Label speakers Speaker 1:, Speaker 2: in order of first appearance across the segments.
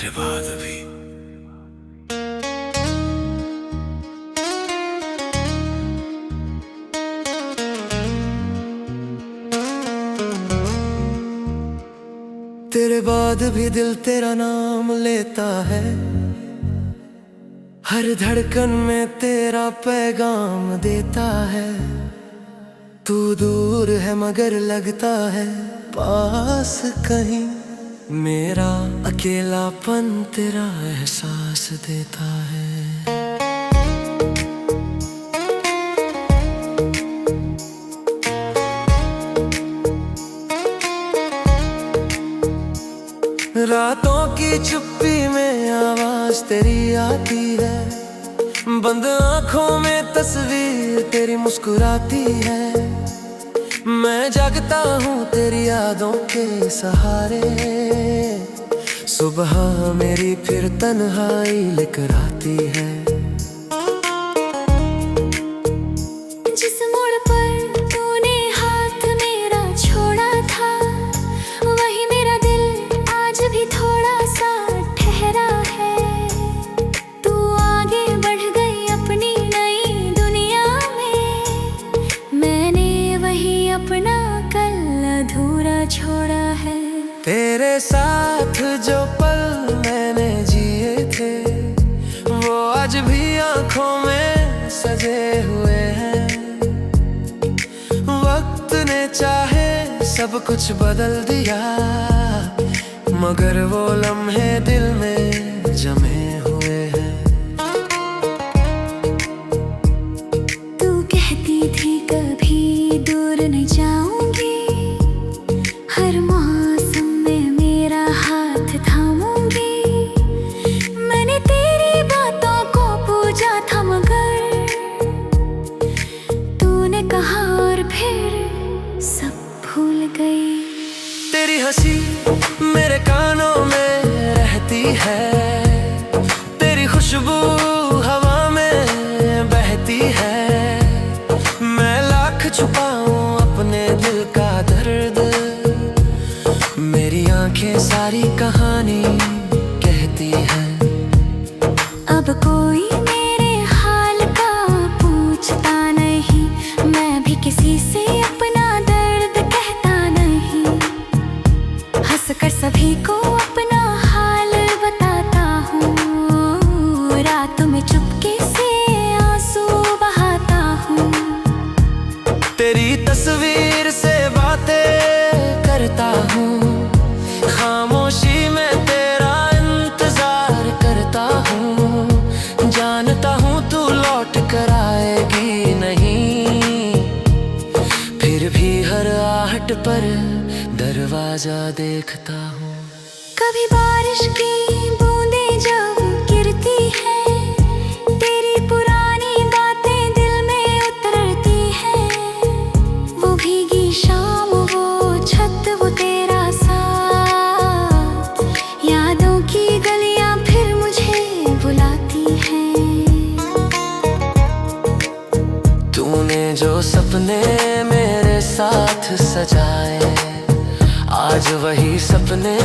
Speaker 1: तेरे बाद भी।
Speaker 2: तेरे बाद भी दिल तेरा नाम लेता है, हर धड़कन में तेरा पैगाम देता है। तू दूर है मगर लगता है पास कहीं, मेरा अकेलापन तेरा एहसास देता है। रातों की चुप्पी में आवाज तेरी आती है, बंद आंखों में तस्वीर तेरी मुस्कुराती है। मैं जागता हूँ तेरी यादों के सहारे, सुबह मेरी फिर तन्हाई लेकर आती है।
Speaker 3: जिस मोड़ पर तूने हाथ मेरा छोड़ा था, वही मेरा दिल आज भी थोड़ा सा ठहरा है। तू आगे बढ़ गई अपनी नई दुनिया में, मैंने वही अपना कल अधूरा छोड़ा है।
Speaker 2: तेरे साथ जो पल मैंने जिए थे, वो आज भी आंखों में सजे हुए हैं। वक्त ने चाहे सब कुछ बदल दिया, मगर वो लम्हे दिल में जमे हुए हैं।
Speaker 3: तू कहती थी कभी दूर नहीं जाऊंगी, हर मौसम में मेरा हाथ थामूंगी। मैंने तेरी बातों को पूजा था, मगर तूने कहा और फिर सब भूल गई।
Speaker 2: तेरी हंसी मेरे कानों में रहती है, तेरी खुशबू हवा में बहती है। मैं लाख छुपाऊं अपने दिल का दर्द, मेरी आंखें सारी कहानी कहती है।
Speaker 3: अब कोई मेरे हाल का पूछता नहीं, मैं भी किसी से अपना दर्द कहता नहीं। हंसकर सभी को अपना हाल बताता हूँ, रात में चुपके से आंसू बहाता हूँ।
Speaker 2: तेरी तस्वीर से बातें करता हूँ, खामोशी में तेरा इंतजार करता हूँ। जानता हूँ तू लौट कर आएगी नहीं, फिर भी हर आहट पर दरवाजा देखता हूँ।
Speaker 3: कभी बारिश की बूंदें जब गिरती हैं, तेरी पुरानी बातें दिल में उतरती हैं। वो भीगी शाम, वो छत, वो तेरा साथ, यादों की गलियां फिर मुझे बुलाती हैं।
Speaker 2: तूने जो सपने मेरे साथ सजाए, आज वही सपने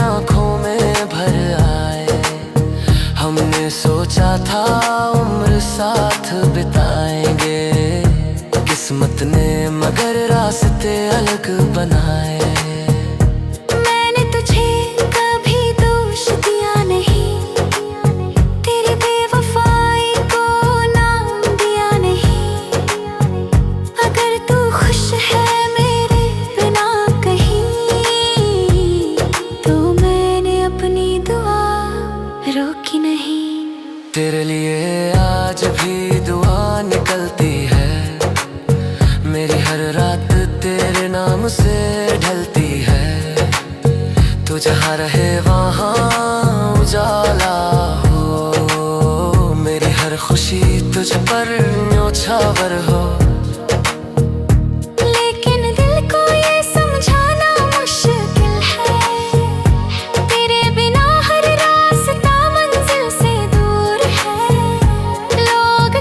Speaker 2: आंखों में भर आए। हमने सोचा था उम्र साथ बिताएंगे, किस्मत ने मगर रास्ते अलग बनाए।
Speaker 3: मैंने तुझे कभी दोष दिया नहीं, तेरी बेवफाई को नाम दिया नहीं। अगर तू खुश है मेरे बिना कहीं, तो मैंने अपनी दुआ रोकी नहीं।
Speaker 2: तेरे लिए आज भी दुआ निकलती है, मेरी हर रात तेरे नाम से ढलती है। तू जहाँ रहे वहाँ उजाला हो, मेरी हर खुशी तुझ पर न्योछावर हो।
Speaker 3: लेकिन दिल को ये समझाना मुश्किल है, तेरे बिना हर रास्ता मंजिल से दूर है। लोग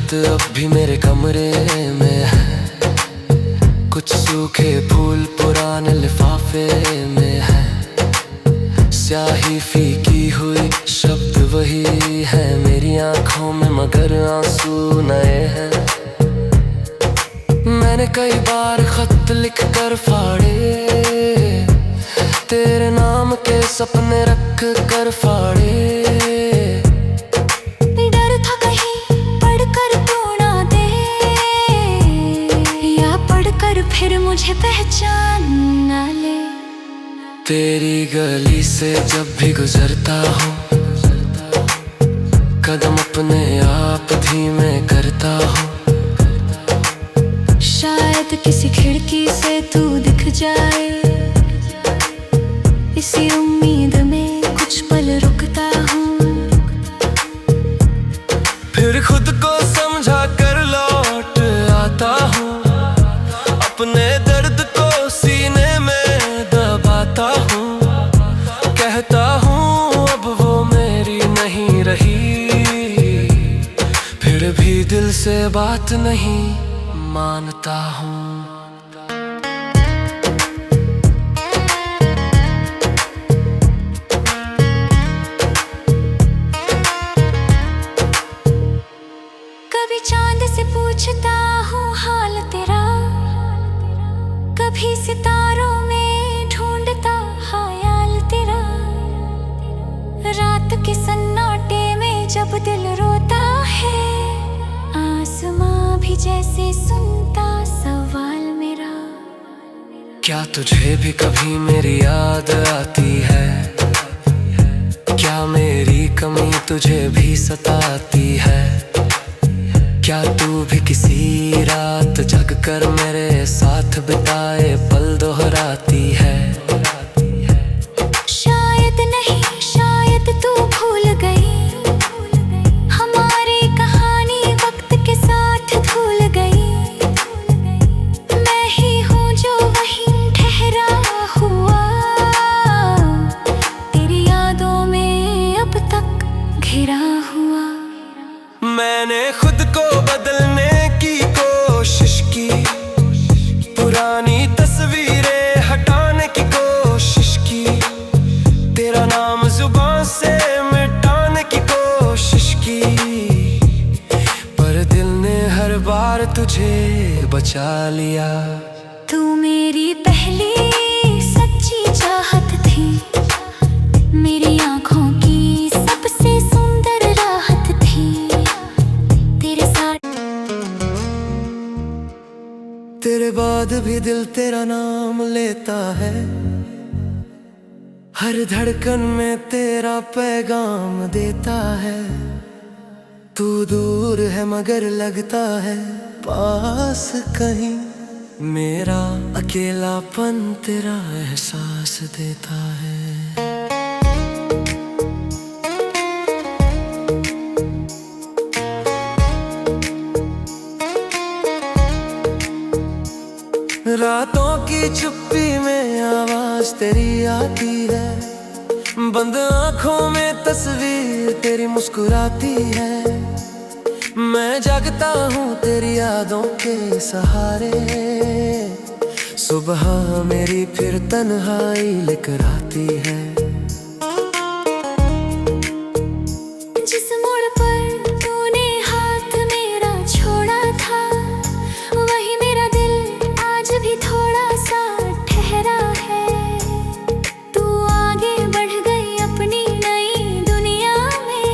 Speaker 2: खत अब भी मेरे कमरे में है, कुछ सूखे फूल पुराने लिफाफे में है। स्याही फीकी हुई शब्द वही है मेरी आंखों में, मगर आंसू नए हैं। मैंने कई बार खत लिख कर फाड़े, तेरे नाम के सपने रख कर फाड़े।
Speaker 3: डर था कहीं पढ़कर तू ना दे, या पढ़कर फिर मुझे पहचान ना ले।
Speaker 2: तेरी गली से जब भी गुजरता हूँ, कदम अपने आप धीमे करता हूँ।
Speaker 3: शायद किसी खिड़की से तू दिख जाए, इसी उम्मीद में कुछ पल रुकता हूँ।
Speaker 2: फिर खुद को समझा कर लौट आता हूँ, अपने दर्द को सीने में दबाता हूँ। कहता हूँ अब वो मेरी नहीं रही, फिर भी दिल से बात नहीं मानता हूँ।
Speaker 3: कभी चांद से पूछता हूँ हाल तेरा, कभी सितारों में ढूंढता ख्याल तेरा। रात के सन्नाटे में जब दिल रोता है, आसमां भी जैसे सुनता सवाल मेरा।
Speaker 2: क्या तुझे भी कभी मेरी याद आती है? क्या मेरी कमी तुझे भी सताती है? क्या तू भी किसी रात जग कर मेरे साथ बिताए पल दोहराती है?
Speaker 3: शायद नहीं, शायद तू भूल गई, हमारी कहानी वक्त के साथ धुल गई। मैं ही हूँ जो वहीं ठहरा हुआ, तेरी यादों में अब तक घिरा हुआ।
Speaker 2: मैंने खुद को बदलने की कोशिश की, पुरानी तस्वीरें हटाने की कोशिश की, तेरा नाम जुबान से मिटाने की कोशिश की, पर दिल ने हर बार तुझे बचा लिया।
Speaker 3: तू मेरी पहली सच्ची चाहत थी, मेरी आँखों की सबसे सुंदर राहत थी। तेरे साथ
Speaker 2: तेरे बाद भी दिल तेरा नाम लेता है, हर धड़कन में तेरा पैगाम देता है। तू दूर है मगर लगता है पास कहीं, मेरा अकेलापन तेरा एहसास देता है। रातों की चुप्पी में आवाज तेरी आती है, बंद आंखों में तस्वीर तेरी मुस्कुराती है। मैं जागता हूँ तेरी यादों के सहारे, सुबह मेरी फिर तन्हाई लेकर आती है।
Speaker 3: जिस मोड़ पर तूने हाथ मेरा छोड़ा था, वही मेरा दिल आज भी थोड़ा सा ठहरा है। तू आगे बढ़ गई अपनी नई दुनिया में,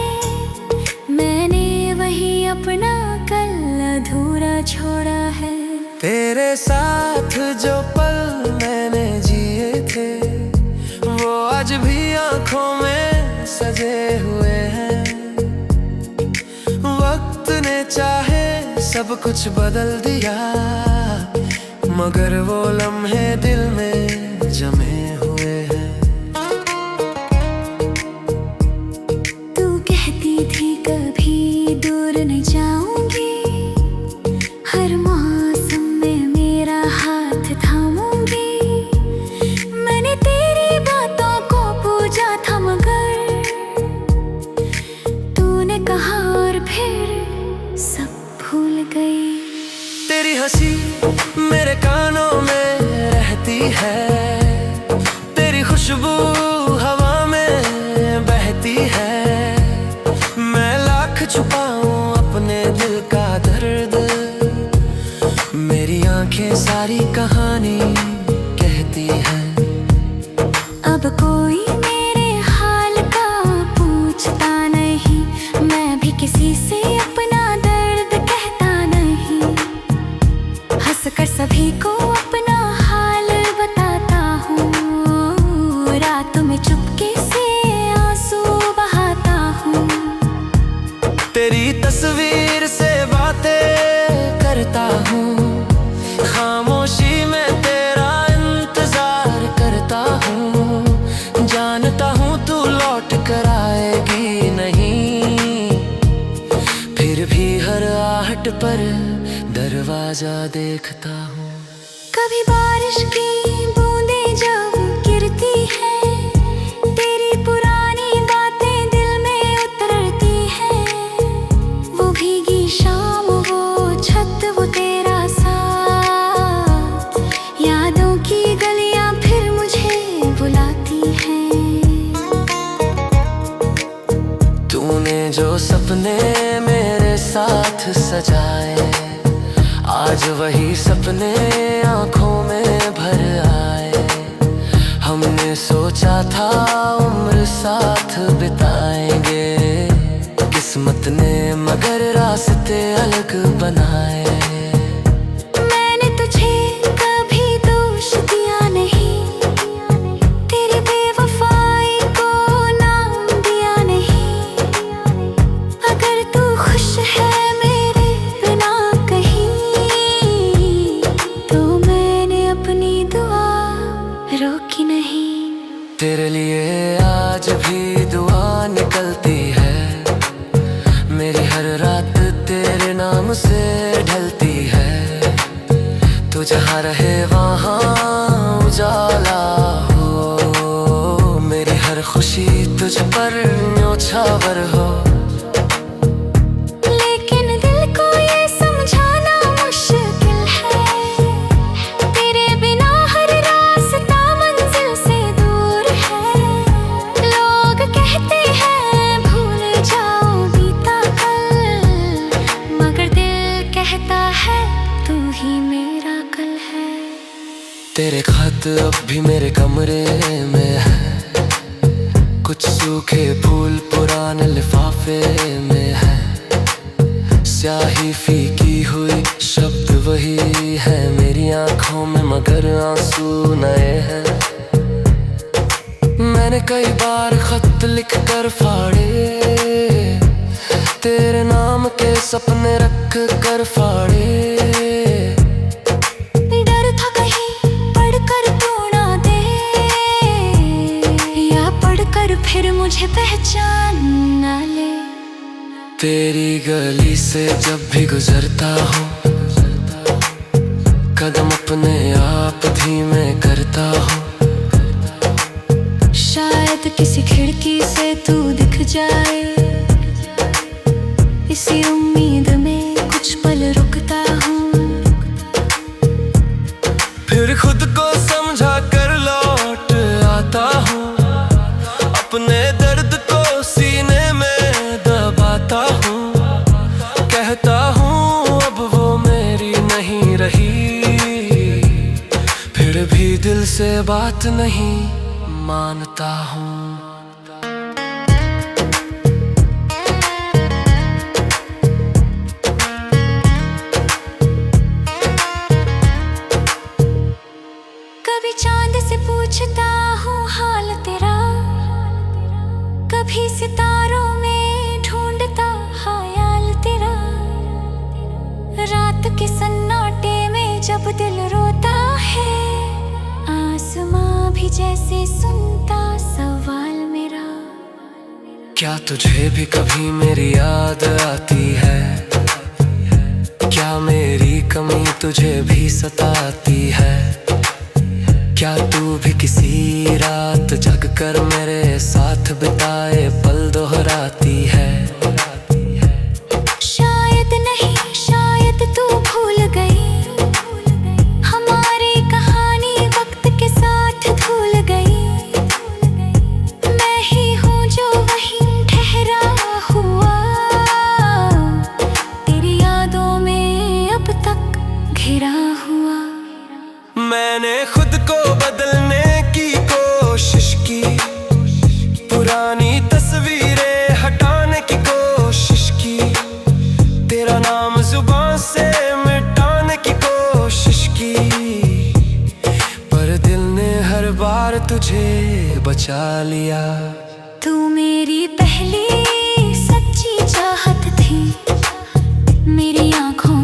Speaker 3: मैंने वही अपना कल अधूरा छोड़ा है।
Speaker 2: तेरे साथ जो पल मैंने जिए थे, वो आज भी आंखों में सजे हुए हैं। वक्त ने चाहे सब कुछ बदल दिया, मगर वो लम्हे दिल में जमे हुए हैं।
Speaker 3: तू कहती थी कभी दूर नहीं जाऊंगी, हर मौसम में मेरा हाथ थामूंगी। मैंने तेरी बातों को पूजा था, मगर तूने कहा और फिर सब भूल गई।
Speaker 2: तेरी हंसी मेरे कानों में रहती है, तेरी खुशबू हवा में बहती है। मैं लाख छुपाऊं अपने दिल का दर्द, मेरी आंखें सारी कहानी कहती है।
Speaker 3: अब कोई मेरे हाल का पूछता नहीं, मैं भी किसी से अपना दर्द कहता नहीं। हंसकर सभी को अपना हाल बताता हूँ, रात में चुपके से आंसू बहाता हूँ।
Speaker 2: तेरी तस्वीर से बातें करता हूँ, खामोशी में तेरा इंतजार करता हूँ। जानता हूँ तू लौट कर आएगी नहीं, फिर भी हर आहट पर दरवाजा देखता हूँ।
Speaker 3: कभी बारिश की बूंदें जब गिरती हैं, तेरी पुरानी बातें दिल में उतरती हैं। वो भीगी शाम, वो छत, वो तेरा साथ, यादों की गलियां फिर मुझे बुलाती हैं।
Speaker 2: तूने जो सपने मेरे साथ सजाए, आज वही सपने आंखों में भर आए। हमने सोचा था उम्र साथ बिताएंगे, किस्मत ने मगर रास्ते अलग बनाए।
Speaker 3: मैंने तुझे कभी दोष दिया नहीं, तेरी बेवफाई को नाम दिया नहीं। अगर तू खुश है मेरे बिना कहीं, तो मैंने अपनी दुआ रोकी नहीं।
Speaker 2: तेरे लिए आज भी दुआ निकलती है, मेरी हर रात तेरे नाम से ढलती है। तू जहाँ रहे वहाँ उजाला हो, मेरी हर खुशी तुझ पर न्योछावर हो।
Speaker 3: लेकिन दिल को ये समझाना मुश्किल है, तेरे बिना हर रास्ता मंजिल से दूर है। लोग कहते हैं भूल जाओ बीता कल, मगर दिल कहता है तू ही मेरा कल है।
Speaker 2: तेरे खत अब भी मेरे कमरे में है, कुछ सूखे फूल पुराने लिफाफे में है। स्याही फीकी हुई शब्द वही है मेरी आंखों में, मगर आंसू नए हैं। मैंने कई बार खत लिख कर फाड़े, तेरे नाम के सपने रख कर फाड़े।
Speaker 3: डर था कहीं पढ़कर तू ना दे, या पढ़कर फिर मुझे पहचान ना ले।
Speaker 2: तेरी गली से जब भी गुजरता हूँ, कदम अपने आप धीमे करता हूँ।
Speaker 3: शायद किसी खिड़की से तू दिख जाए, इसी उम्मीद में कुछ पल रुकता हूँ।
Speaker 2: फिर खुद को समझा कर लौट आता हूँ, अपने दर्द को सीने में दबाता हूँ। कहता हूँ अब वो मेरी नहीं रही, फिर भी दिल से बात नहीं मानता हूँ।
Speaker 3: कभी चांद से पूछता हूँ हाल तेरा, कभी सितारों में ढूंढता ख्याल तेरा। रात के सन्नाटे में जब दिल रोता है, आसमां भी जैसे सुनता सवाल मेरा।
Speaker 2: क्या तुझे भी कभी मेरी याद आती है? क्या मेरी कमी तुझे भी सताती है? क्या तू भी किसी रात जग कर मेरे साथ बिताए पल दोहराती है?
Speaker 3: शायद नहीं, शायद
Speaker 2: बचा लिया।
Speaker 3: तू मेरी पहली सच्ची चाहत थी, मेरी आंखों